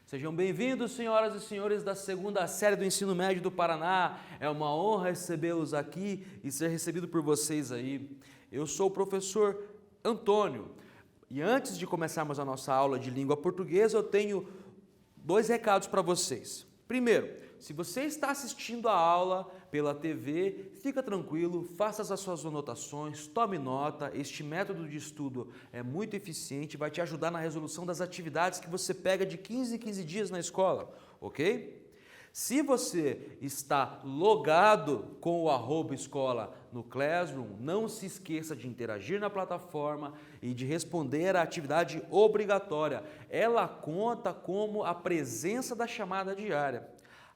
Sejam bem-vindos, senhoras e senhores da segunda série do Ensino Médio do Paraná. É uma honra recebê-los aqui e ser recebido por vocês aí. Eu sou o professor Antônio e antes de começarmos a nossa aula de língua portuguesa, eu tenho dois recados para vocês. Primeiro, se você está assistindo a aula pela TV, fica tranquilo, faça as suas anotações, tome nota. Este método de estudo é muito eficiente, vai te ajudar na resolução das atividades que você pega de 15 em 15 dias na escola, ok? Se você está logado com o @escola no Classroom, não se esqueça de interagir na plataforma e de responder à atividade obrigatória. Ela conta como a presença da chamada diária.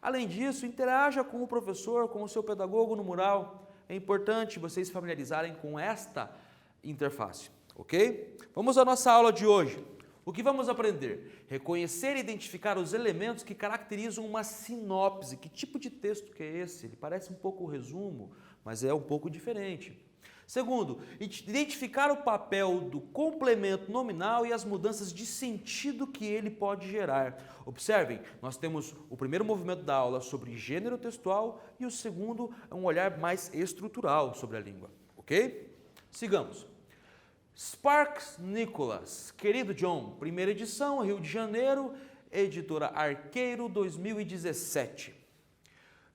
Além disso, interaja com o professor, com o seu pedagogo no mural. É importante vocês se familiarizarem com esta interface, ok? Vamos à nossa aula de hoje. O que vamos aprender? Reconhecer e identificar os elementos que caracterizam uma sinopse. Que tipo de texto que é esse? Ele parece um pouco o resumo, mas é um pouco diferente. Segundo, identificar o papel do complemento nominal e as mudanças de sentido que ele pode gerar. Observem, nós temos o primeiro movimento da aula sobre gênero textual e o segundo é um olhar mais estrutural sobre a língua, ok? Sigamos. Sparks Nicholas, querido John, primeira edição, Rio de Janeiro, editora Arqueiro, 2017.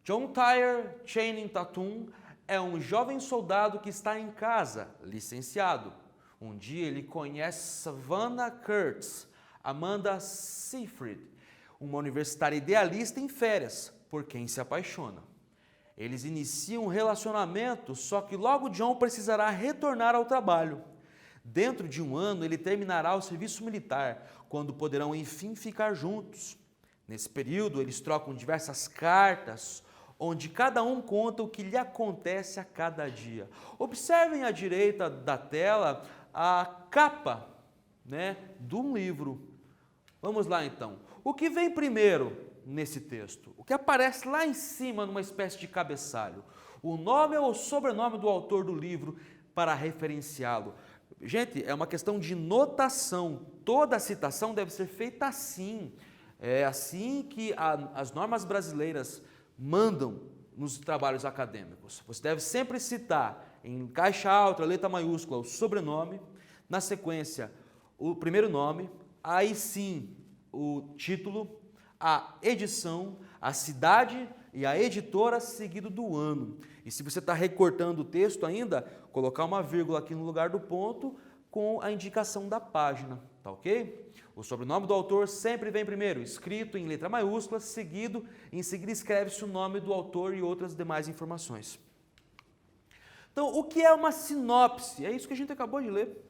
John Tyler Channing Tatum é um jovem soldado que está em casa, licenciado. Um dia ele conhece Savannah Kurtz, Amanda Seyfried, uma universitária idealista em férias, por quem se apaixona. Eles iniciam um relacionamento, só que logo John precisará retornar ao trabalho. Dentro de um ano, ele terminará o serviço militar, quando poderão enfim ficar juntos. Nesse período, eles trocam diversas cartas, onde cada um conta o que lhe acontece a cada dia. Observem à direita da tela a capa, de um livro. Vamos lá então. O que vem primeiro nesse texto? O que aparece lá em cima numa espécie de cabeçalho? O nome ou o sobrenome do autor do livro para referenciá-lo. Gente, é uma questão de notação. Toda a citação deve ser feita assim. É assim que as normas brasileiras mandam nos trabalhos acadêmicos. Você deve sempre citar em caixa alta, letra maiúscula, o sobrenome, na sequência o primeiro nome, aí sim o título, a edição, a cidade e a editora seguido do ano. E se você está recortando o texto ainda, colocar uma vírgula aqui no lugar do ponto com a indicação da página, tá ok? O sobrenome do autor sempre vem primeiro, escrito em letra maiúscula, em seguida escreve-se o nome do autor e outras demais informações. Então, o que é uma sinopse? É isso que a gente acabou de ler.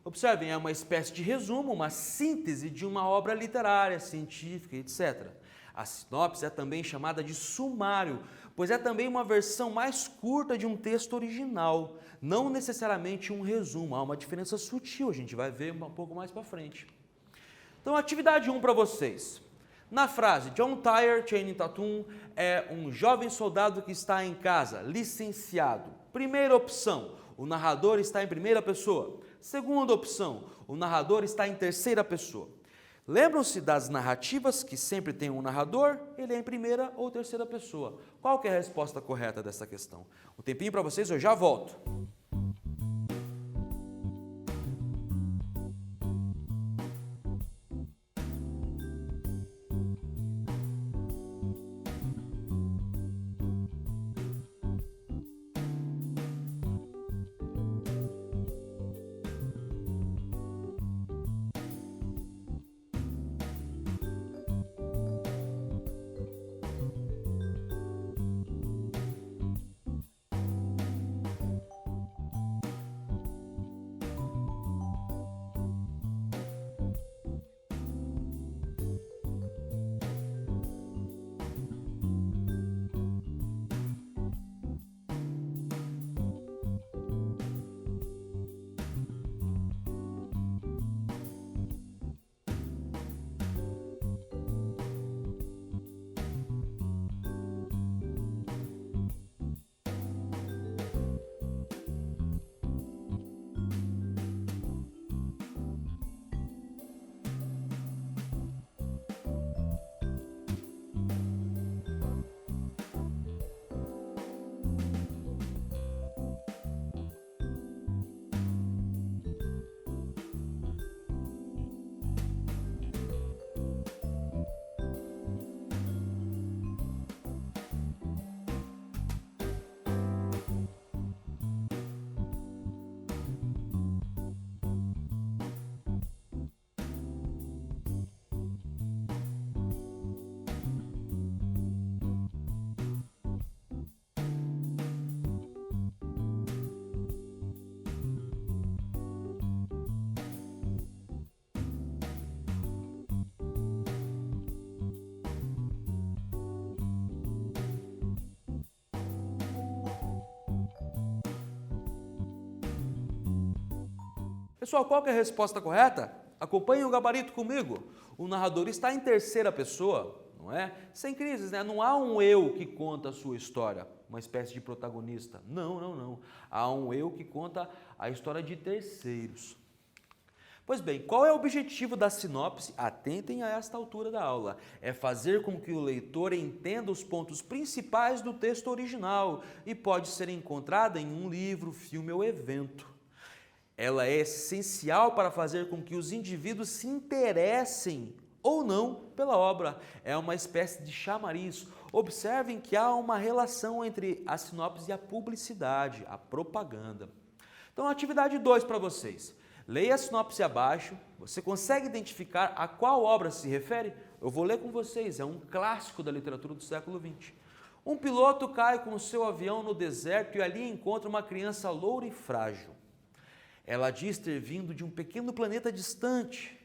Observem, é uma espécie de resumo, uma síntese de uma obra literária, científica, etc. A sinopse é também chamada de sumário, pois é também uma versão mais curta de um texto original, não necessariamente um resumo. Há uma diferença sutil, a gente vai ver um pouco mais para frente. Então, atividade 1 para vocês. Na frase, John Tyler Channing Tatum é um jovem soldado que está em casa, licenciado. Primeira opção, o narrador está em primeira pessoa. Segunda opção, o narrador está em terceira pessoa. Lembram-se das narrativas que sempre tem um narrador? Ele é em primeira ou terceira pessoa. Qual que é a resposta correta dessa questão? Um tempinho para vocês, eu já volto. Pessoal, qual que é a resposta correta? Acompanhem o gabarito comigo. O narrador está em terceira pessoa, não é? Sem crises, né? Não há um eu que conta a sua história, uma espécie de protagonista. Não, não, não. Há um eu que conta a história de terceiros. Pois bem, qual é o objetivo da sinopse? Atentem a esta altura da aula. É fazer com que o leitor entenda os pontos principais do texto original e pode ser encontrada em um livro, filme ou evento. Ela é essencial para fazer com que os indivíduos se interessem ou não pela obra. É uma espécie de chamariz. Observem que há uma relação entre a sinopse e a publicidade, a propaganda. Então, atividade 2 para vocês. Leia a sinopse abaixo. Você consegue identificar a qual obra se refere? Eu vou ler com vocês, é um clássico da literatura do século XX. Um piloto cai com o seu avião no deserto e ali encontra uma criança loura e frágil. Ela diz ter vindo de um pequeno planeta distante.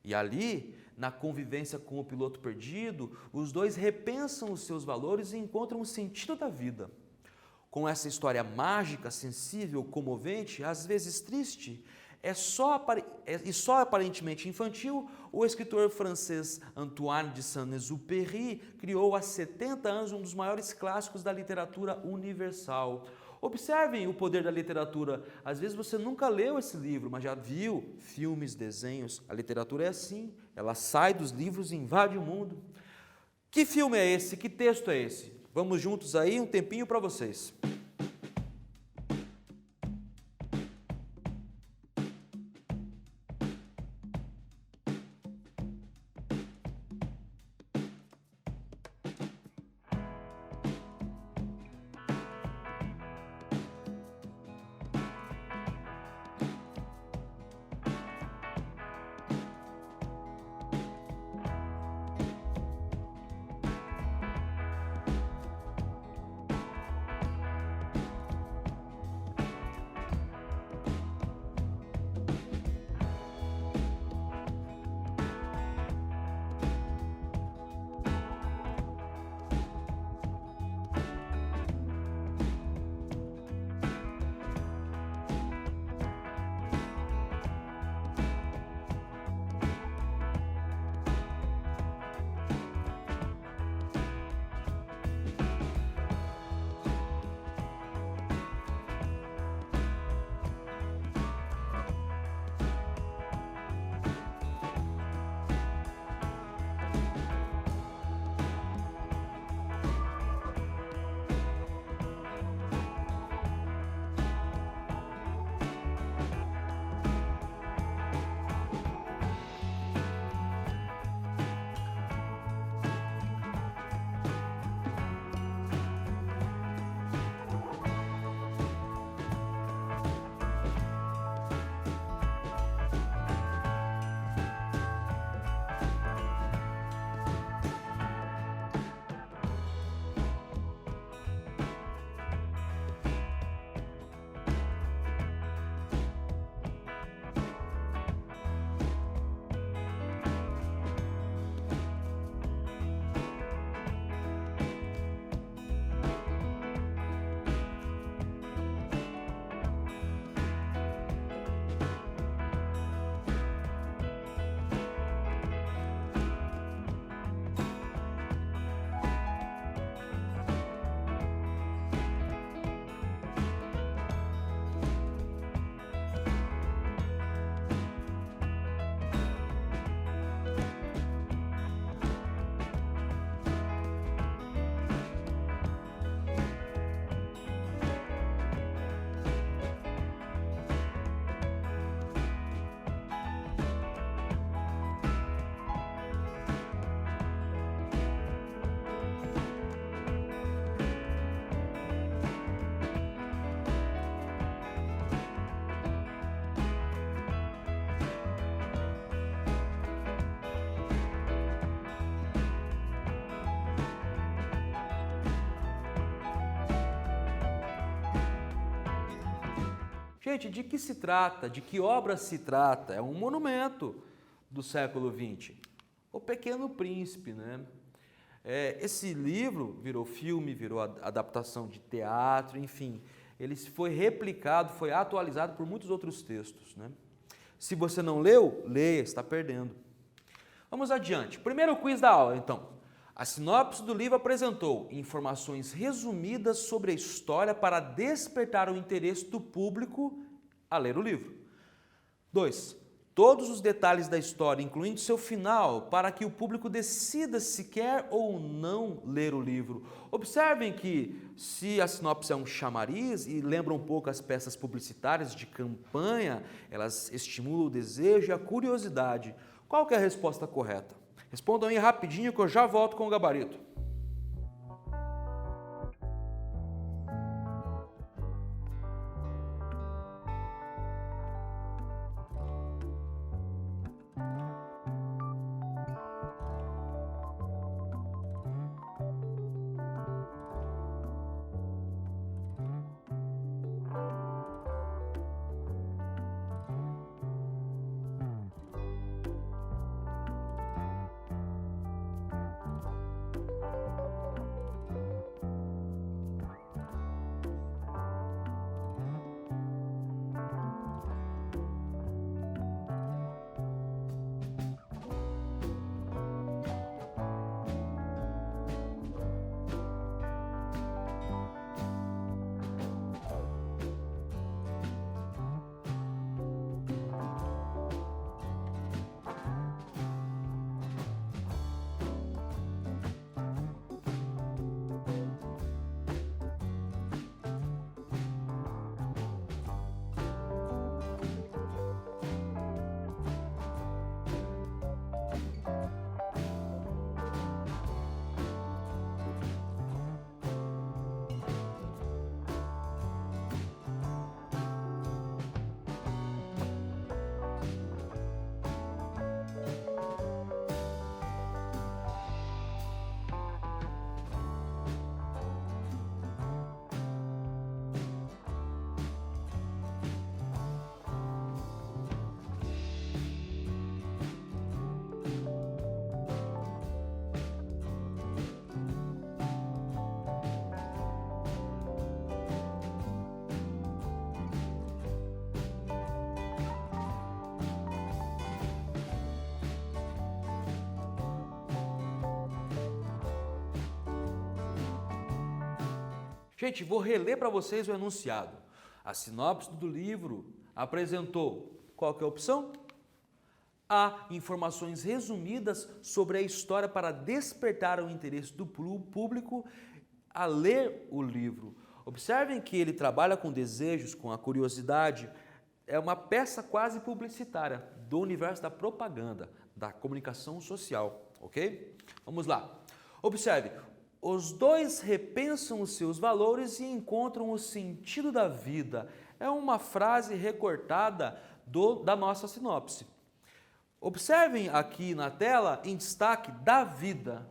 E ali, na convivência com o piloto perdido, os dois repensam os seus valores e encontram o sentido da vida. Com essa história mágica, sensível, comovente, às vezes triste, e só aparentemente infantil, o escritor francês Antoine de Saint-Exupéry criou há 70 anos um dos maiores clássicos da literatura universal. Observem o poder da literatura. Às vezes você nunca leu esse livro, mas já viu filmes, desenhos. A literatura é assim, ela sai dos livros e invade o mundo. Que filme é esse? Que texto é esse? Vamos juntos aí, um tempinho para vocês. Gente, de que se trata? De que obra se trata? É um monumento do século XX. O Pequeno Príncipe, né? Esse livro virou filme, virou adaptação de teatro, enfim. Ele foi replicado, foi atualizado por muitos outros textos, né? Se você não leu, leia, está perdendo. Vamos adiante. Primeiro quiz da aula, então. A sinopse do livro apresentou informações resumidas sobre a história para despertar o interesse do público a ler o livro. 2. Todos os detalhes da história, incluindo seu final, para que o público decida se quer ou não ler o livro. Observem que, se a sinopse é um chamariz e lembra um pouco as peças publicitárias de campanha, elas estimulam o desejo e a curiosidade. Qual que é a resposta correta? Respondam aí rapidinho que eu já volto com o gabarito. Gente, vou reler para vocês o enunciado. A sinopse do livro apresentou qual que é a opção? A. Informações resumidas sobre a história para despertar o interesse do público a ler o livro. Observem que ele trabalha com desejos, com a curiosidade. É uma peça quase publicitária do universo da propaganda, da comunicação social, ok? Vamos lá. Observe. Os dois repensam os seus valores e encontram o sentido da vida. É uma frase recortada da nossa sinopse. Observem aqui na tela, em destaque, da vida.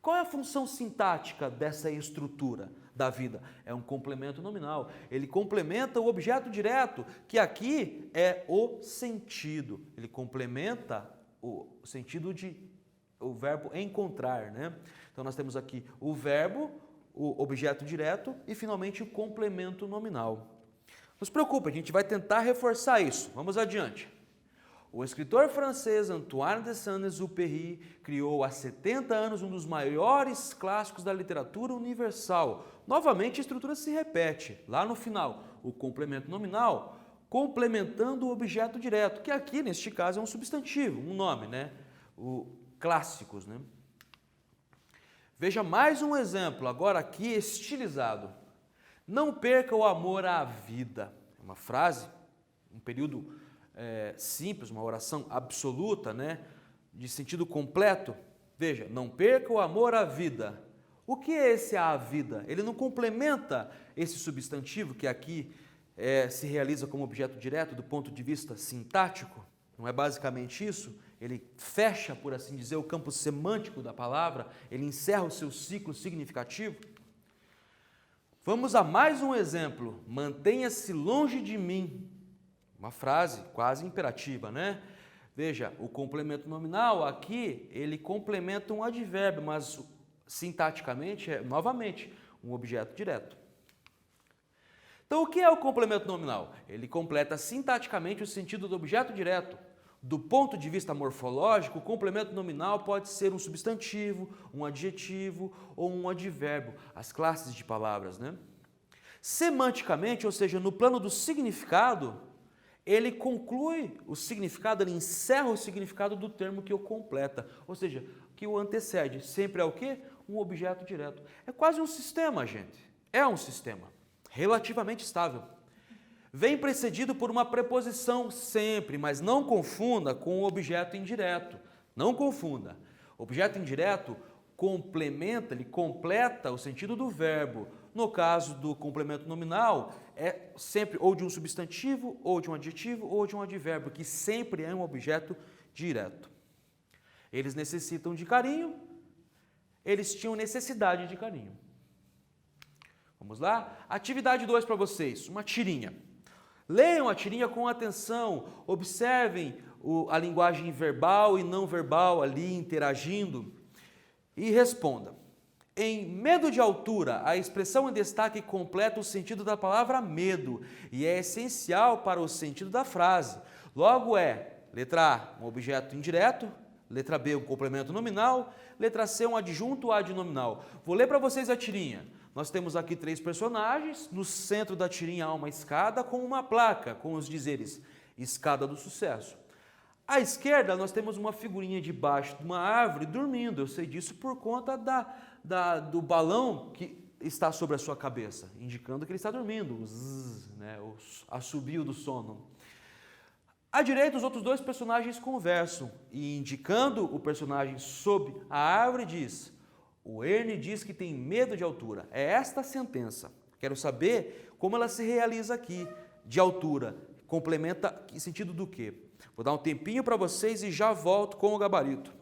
Qual é a função sintática dessa estrutura da vida? É um complemento nominal. Ele complementa o objeto direto, que aqui é o sentido. Ele complementa o sentido o verbo encontrar, né? Então nós temos aqui o verbo, o objeto direto e finalmente o complemento nominal. Não se preocupe, a gente vai tentar reforçar isso. Vamos adiante. O escritor francês Antoine de Saint-Exupéry criou há 70 anos um dos maiores clássicos da literatura universal. Novamente a estrutura se repete. Lá no final, o complemento nominal complementando o objeto direto, que aqui neste caso é um substantivo, um nome, né? O clássicos, né? Veja mais um exemplo, agora aqui estilizado. Não perca o amor à vida. É uma frase, um período simples, uma oração absoluta, né? De sentido completo. Veja, não perca o amor à vida. O que é esse à vida? Ele não complementa esse substantivo que aqui se realiza como objeto direto do ponto de vista sintático? Não é basicamente isso? Ele fecha, por assim dizer, o campo semântico da palavra, ele encerra o seu ciclo significativo. Vamos a mais um exemplo. Mantenha-se longe de mim. Uma frase quase imperativa, né? Veja, o complemento nominal aqui, ele complementa um advérbio, mas sintaticamente é, novamente, um objeto direto. Então, o que é o complemento nominal? Ele completa sintaticamente o sentido do objeto direto. Do ponto de vista morfológico, o complemento nominal pode ser um substantivo, um adjetivo ou um advérbio, as classes de palavras, né? Semanticamente, ou seja, no plano do significado, ele conclui o significado, ele encerra o significado do termo que o completa, ou seja, que o antecede. Sempre é o quê? Um objeto direto. É quase um sistema, gente. É um sistema relativamente estável. Vem precedido por uma preposição sempre, mas não confunda com o objeto indireto. Não confunda. Objeto indireto complementa, ele completa o sentido do verbo. No caso do complemento nominal, é sempre ou de um substantivo, ou de um adjetivo, ou de um advérbio, que sempre é um objeto direto. Eles necessitam de carinho, eles tinham necessidade de carinho. Vamos lá? Atividade 2 para vocês, uma tirinha. Leiam a tirinha com atenção, observem a linguagem verbal e não verbal ali interagindo e responda. Em medo de altura, a expressão em destaque completa o sentido da palavra medo e é essencial para o sentido da frase. Logo é, letra A, um objeto indireto, letra B, um complemento nominal, letra C, um adjunto adnominal. Vou ler para vocês a tirinha. Nós temos aqui 3 personagens, no centro da tirinha há uma escada com uma placa, com os dizeres Escada do Sucesso. À esquerda nós temos uma figurinha debaixo de uma árvore dormindo, eu sei disso por conta do balão que está sobre a sua cabeça, indicando que ele está dormindo, o zzz, né, o assobio do sono. À direita, os outros 2 personagens conversam e indicando o personagem sob a árvore diz: o Ernie diz que tem medo de altura. É esta a sentença. Quero saber como ela se realiza aqui, de altura. Complementa em sentido do quê? Vou dar um tempinho para vocês e já volto com o gabarito.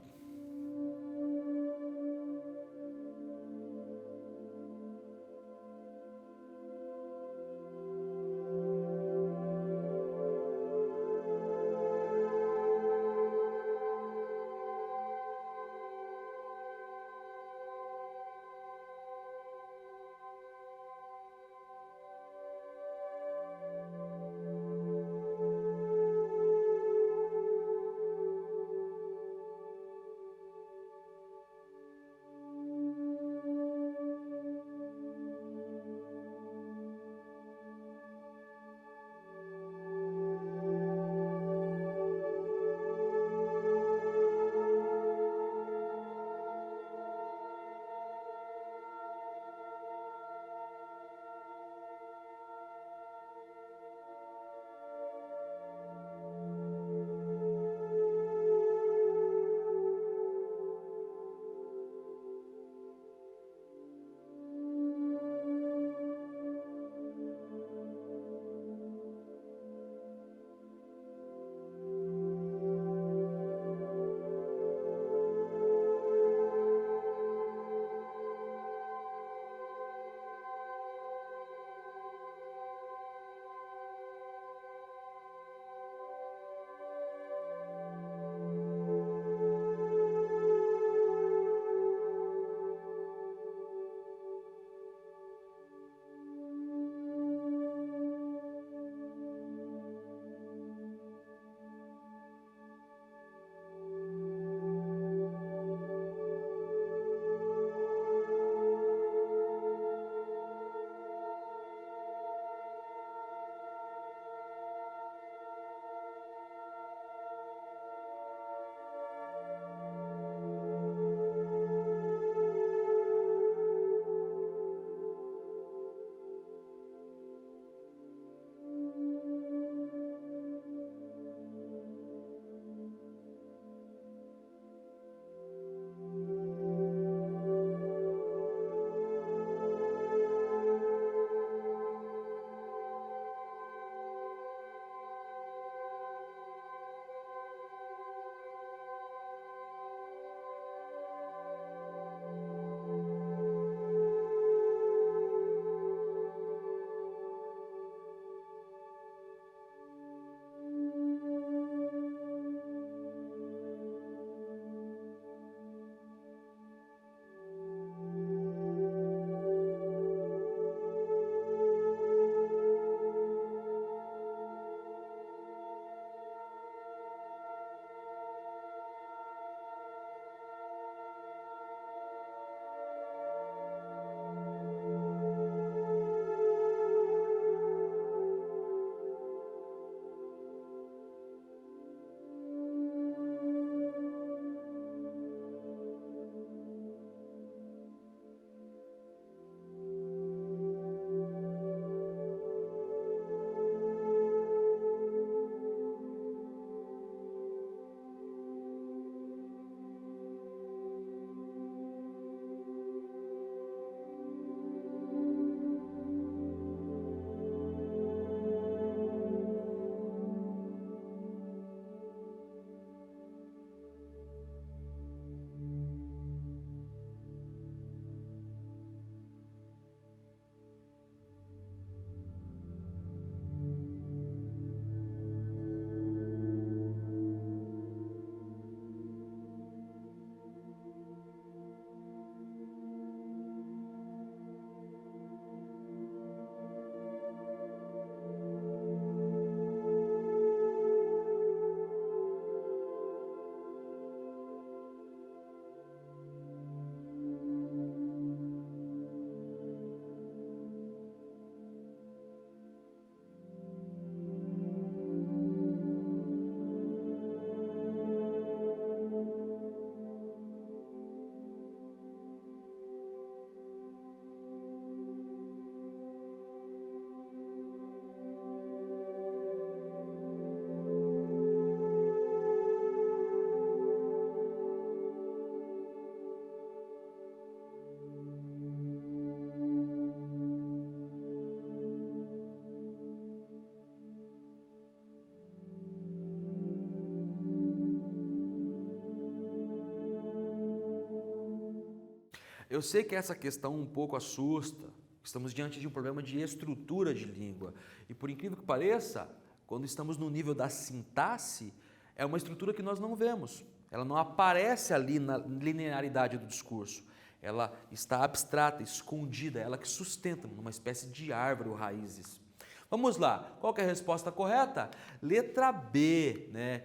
Eu sei que essa questão um pouco assusta, estamos diante de um problema de estrutura de língua. E por incrível que pareça, quando estamos no nível da sintaxe, é uma estrutura que nós não vemos. Ela não aparece ali na linearidade do discurso. Ela está abstrata, escondida, ela que sustenta numa espécie de árvore ou raízes. Vamos lá, qual que é a resposta correta? Letra B, né?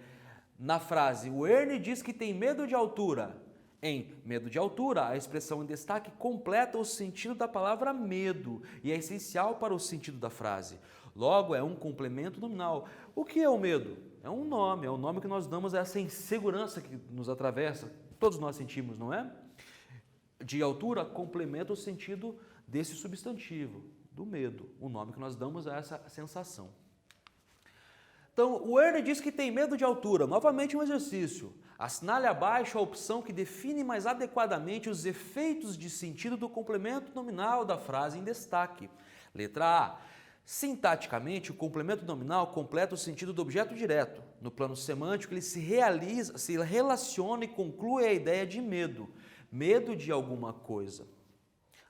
Na frase, o Ernie diz que tem medo de altura. Em medo de altura, a expressão em destaque completa o sentido da palavra medo e é essencial para o sentido da frase. Logo, é um complemento nominal. O que é o medo? É um nome que nós damos a essa insegurança que nos atravessa. Todos nós sentimos, não é? De altura, complementa o sentido desse substantivo, do medo, o nome que nós damos a essa sensação. Então, o Ernie diz que tem medo de altura. Novamente um exercício. Assinale abaixo a opção que define mais adequadamente os efeitos de sentido do complemento nominal da frase em destaque. Letra A. Sintaticamente, o complemento nominal completa o sentido do objeto direto. No plano semântico, ele se relaciona e conclui a ideia de medo. Medo de alguma coisa.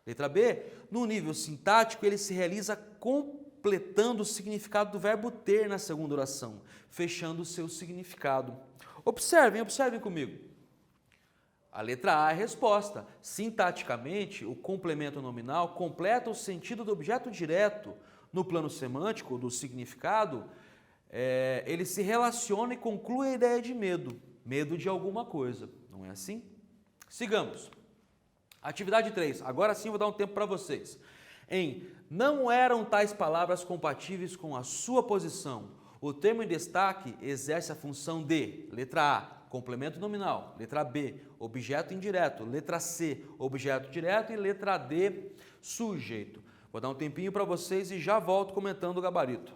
Letra B. No nível sintático, ele se realiza completando o significado do verbo ter na segunda oração, fechando o seu significado. Observem comigo. A letra A é a resposta. Sintaticamente, o complemento nominal completa o sentido do objeto direto. No plano semântico, do significado, ele se relaciona e conclui a ideia de medo. Medo de alguma coisa. Não é assim? Sigamos. Atividade 3. Agora sim eu vou dar um tempo para vocês. Não eram tais palavras compatíveis com a sua posição. O termo em destaque exerce a função de, letra A, complemento nominal, letra B, objeto indireto, letra C, objeto direto e letra D, sujeito. Vou dar um tempinho para vocês e já volto comentando o gabarito.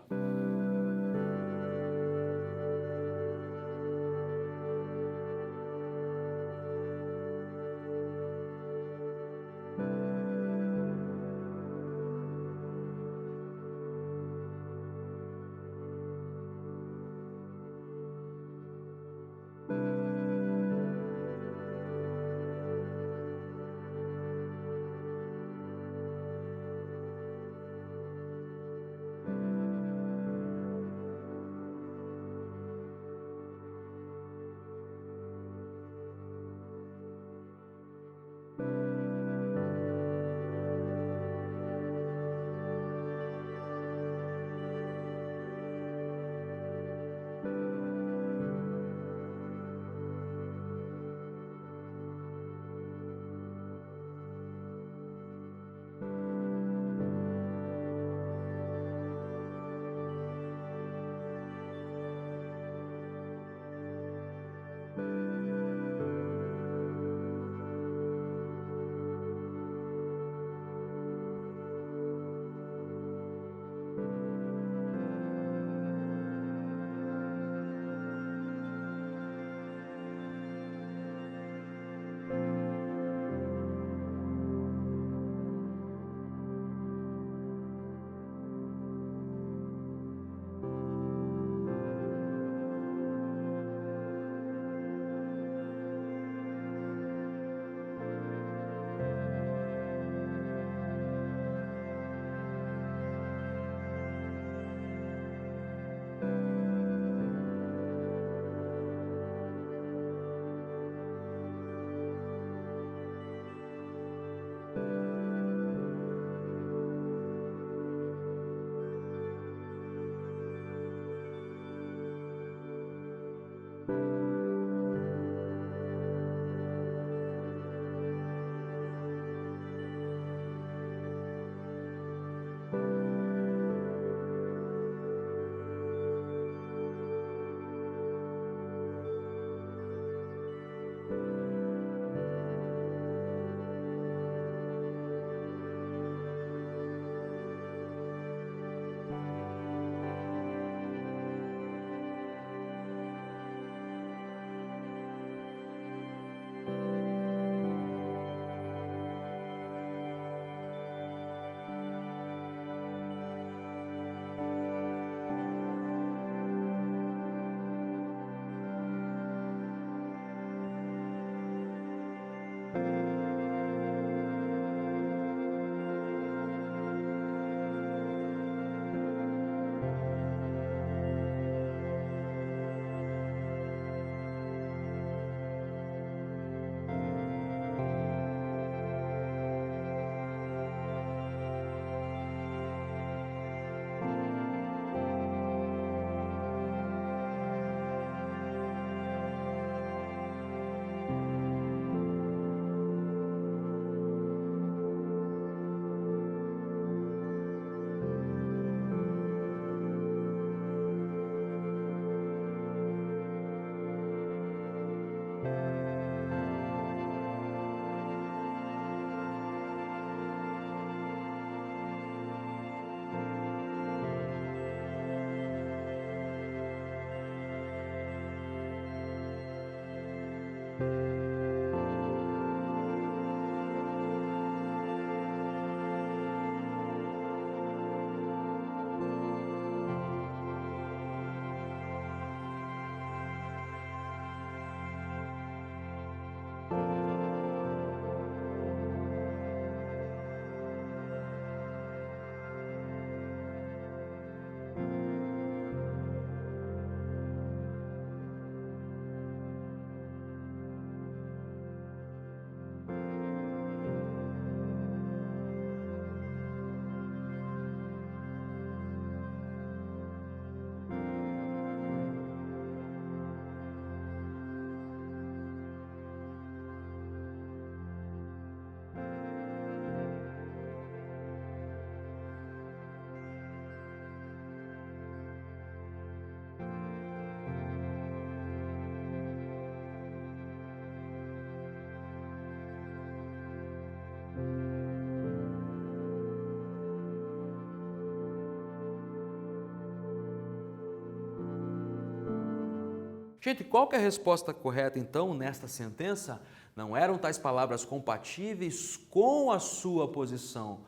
Gente, qual que é a resposta correta então nesta sentença? Não eram tais palavras compatíveis com a sua posição.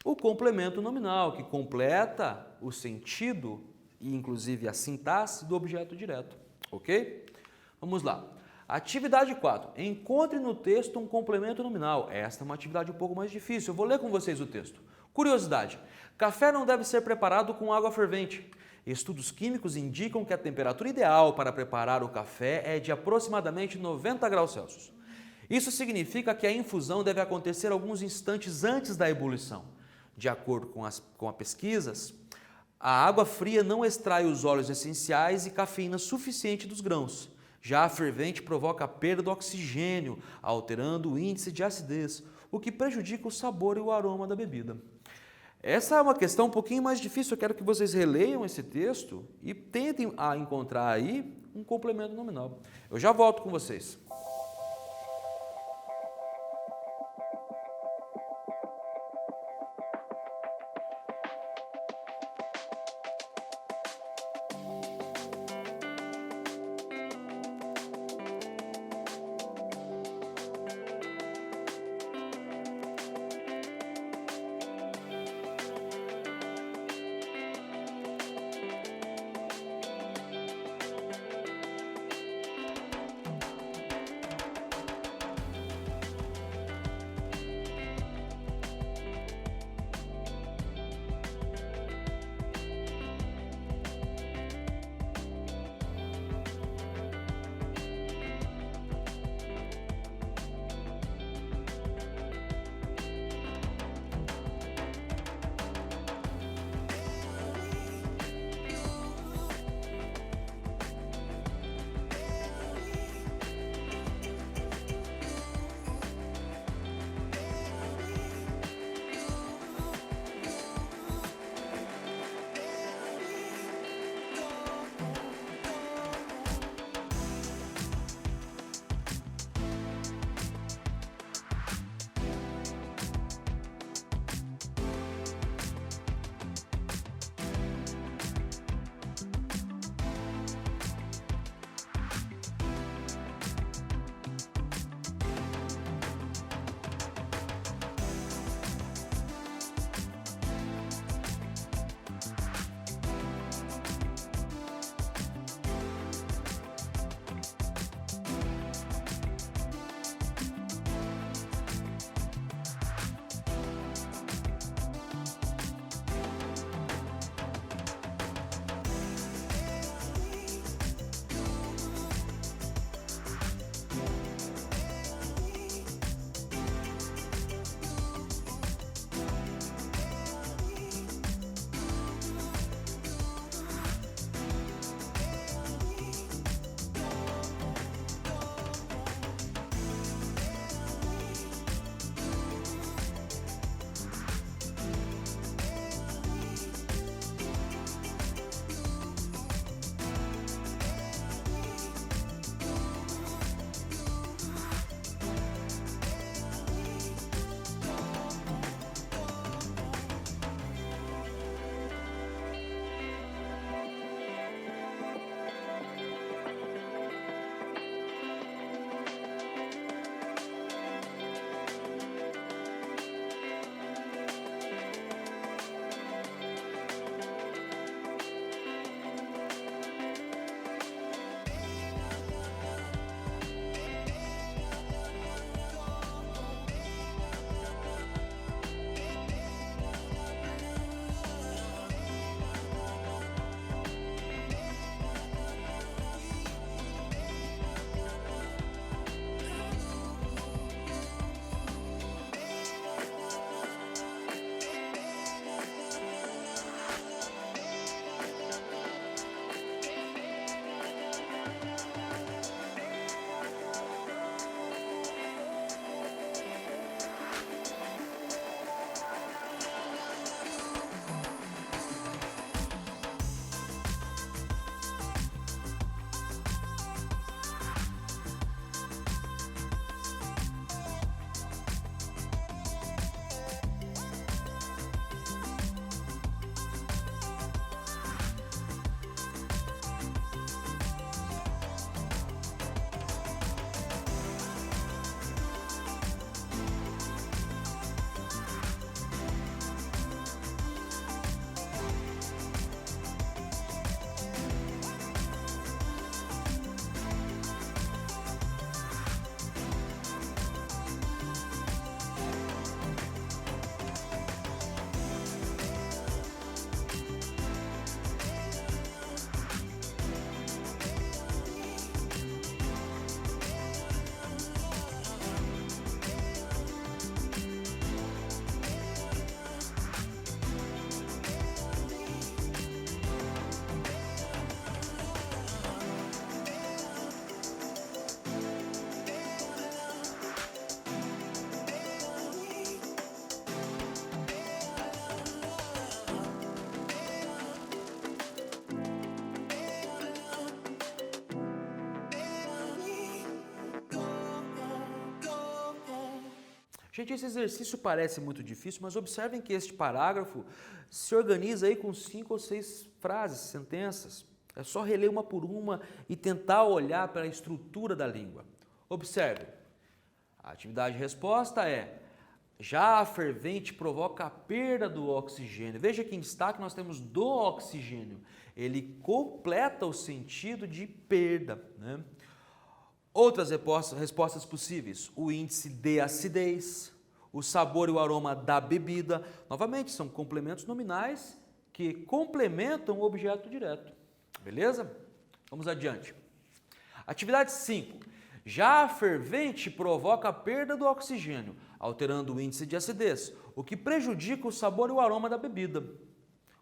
O complemento nominal, que completa o sentido e inclusive a sintaxe do objeto direto, ok? Vamos lá. Atividade 4. Encontre no texto um complemento nominal. Esta é uma atividade um pouco mais difícil. Eu vou ler com vocês o texto. Curiosidade. Café não deve ser preparado com água fervente. Estudos químicos indicam que a temperatura ideal para preparar o café é de aproximadamente 90 graus Celsius. Isso significa que a infusão deve acontecer alguns instantes antes da ebulição. De acordo com as pesquisas, a água fria não extrai os óleos essenciais e cafeína suficiente dos grãos. Já a fervente provoca a perda do oxigênio, alterando o índice de acidez, o que prejudica o sabor e o aroma da bebida. Essa é uma questão um pouquinho mais difícil. Eu quero que vocês releiam esse texto e tentem encontrar aí um complemento nominal. Eu já volto com vocês. Gente, esse exercício parece muito difícil, mas observem que este parágrafo se organiza aí com 5 ou 6 frases, sentenças. É só reler uma por uma e tentar olhar para a estrutura da língua. Observe, a atividade de resposta é: já a fervente provoca a perda do oxigênio. Veja que em destaque nós temos do oxigênio. Ele completa o sentido de perda, né? Outras respostas possíveis: o índice de acidez, o sabor e o aroma da bebida. Novamente, são complementos nominais que complementam o objeto direto. Beleza? Vamos adiante. Atividade 5. Já a fervente provoca a perda do oxigênio, alterando o índice de acidez, o que prejudica o sabor e o aroma da bebida.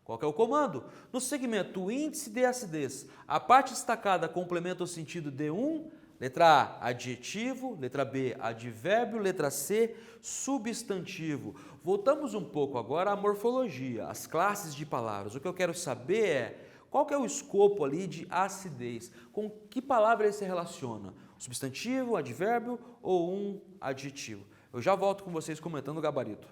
Qual que é o comando? No segmento índice de acidez, a parte destacada complementa o sentido de um. Letra A, adjetivo. Letra B, advérbio. Letra C, substantivo. Voltamos um pouco agora à morfologia, às classes de palavras. O que eu quero saber é qual que é o escopo ali de acidez. Com que palavra ele se relaciona? Substantivo, advérbio ou um adjetivo? Eu já volto com vocês comentando o gabarito.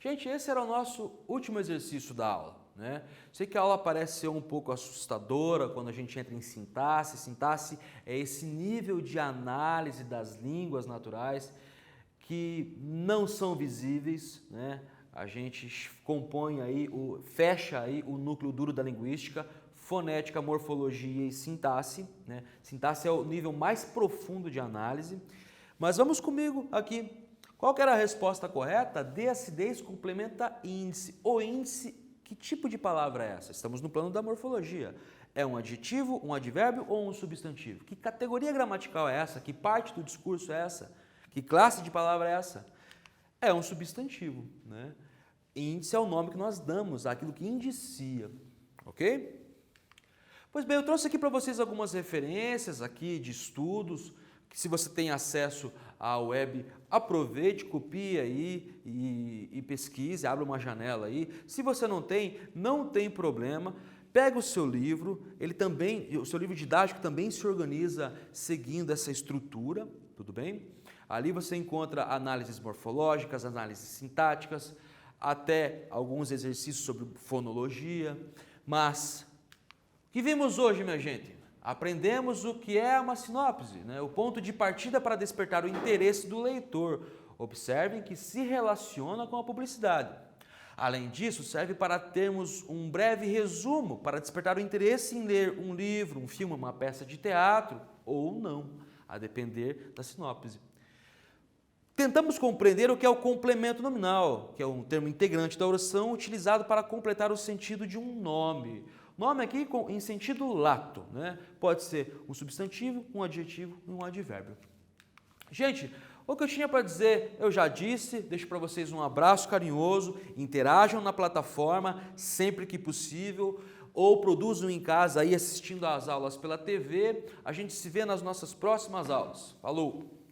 Gente, esse era o nosso último exercício da aula, né? Sei que a aula parece ser um pouco assustadora quando a gente entra em sintaxe. Sintaxe é esse nível de análise das línguas naturais que não são visíveis, né? A gente compõe aí, fecha aí o núcleo duro da linguística, fonética, morfologia e sintaxe, né? Sintaxe é o nível mais profundo de análise. Mas vamos comigo aqui. Qual que era a resposta correta? De acidez complementa índice. O índice, que tipo de palavra é essa? Estamos no plano da morfologia. É um adjetivo, um advérbio ou um substantivo? Que categoria gramatical é essa? Que parte do discurso é essa? Que classe de palavra é essa? É um substantivo, né? Índice é o nome que nós damos àquilo que indicia, ok? Pois bem, eu trouxe aqui para vocês algumas referências aqui de estudos, que se você tem acesso à web, aproveite, copie aí e pesquise, abra uma janela aí. Se você não tem problema. Pega o seu livro, o seu livro didático também se organiza seguindo essa estrutura, tudo bem? Ali você encontra análises morfológicas, análises sintáticas, até alguns exercícios sobre fonologia. Mas o que vimos hoje, minha gente? Aprendemos o que é uma sinopse, né? O ponto de partida para despertar o interesse do leitor. Observem que se relaciona com a publicidade. Além disso, serve para termos um breve resumo, para despertar o interesse em ler um livro, um filme, uma peça de teatro, ou não, a depender da sinopse. Tentamos compreender o que é o complemento nominal, que é um termo integrante da oração utilizado para completar o sentido de um nome. Nome aqui em sentido lato, né? Pode ser um substantivo, um adjetivo e um advérbio. Gente, o que eu tinha para dizer, eu já disse, deixo para vocês um abraço carinhoso, interajam na plataforma sempre que possível, ou produzam em casa aí assistindo às aulas pela TV. A gente se vê nas nossas próximas aulas. Falou!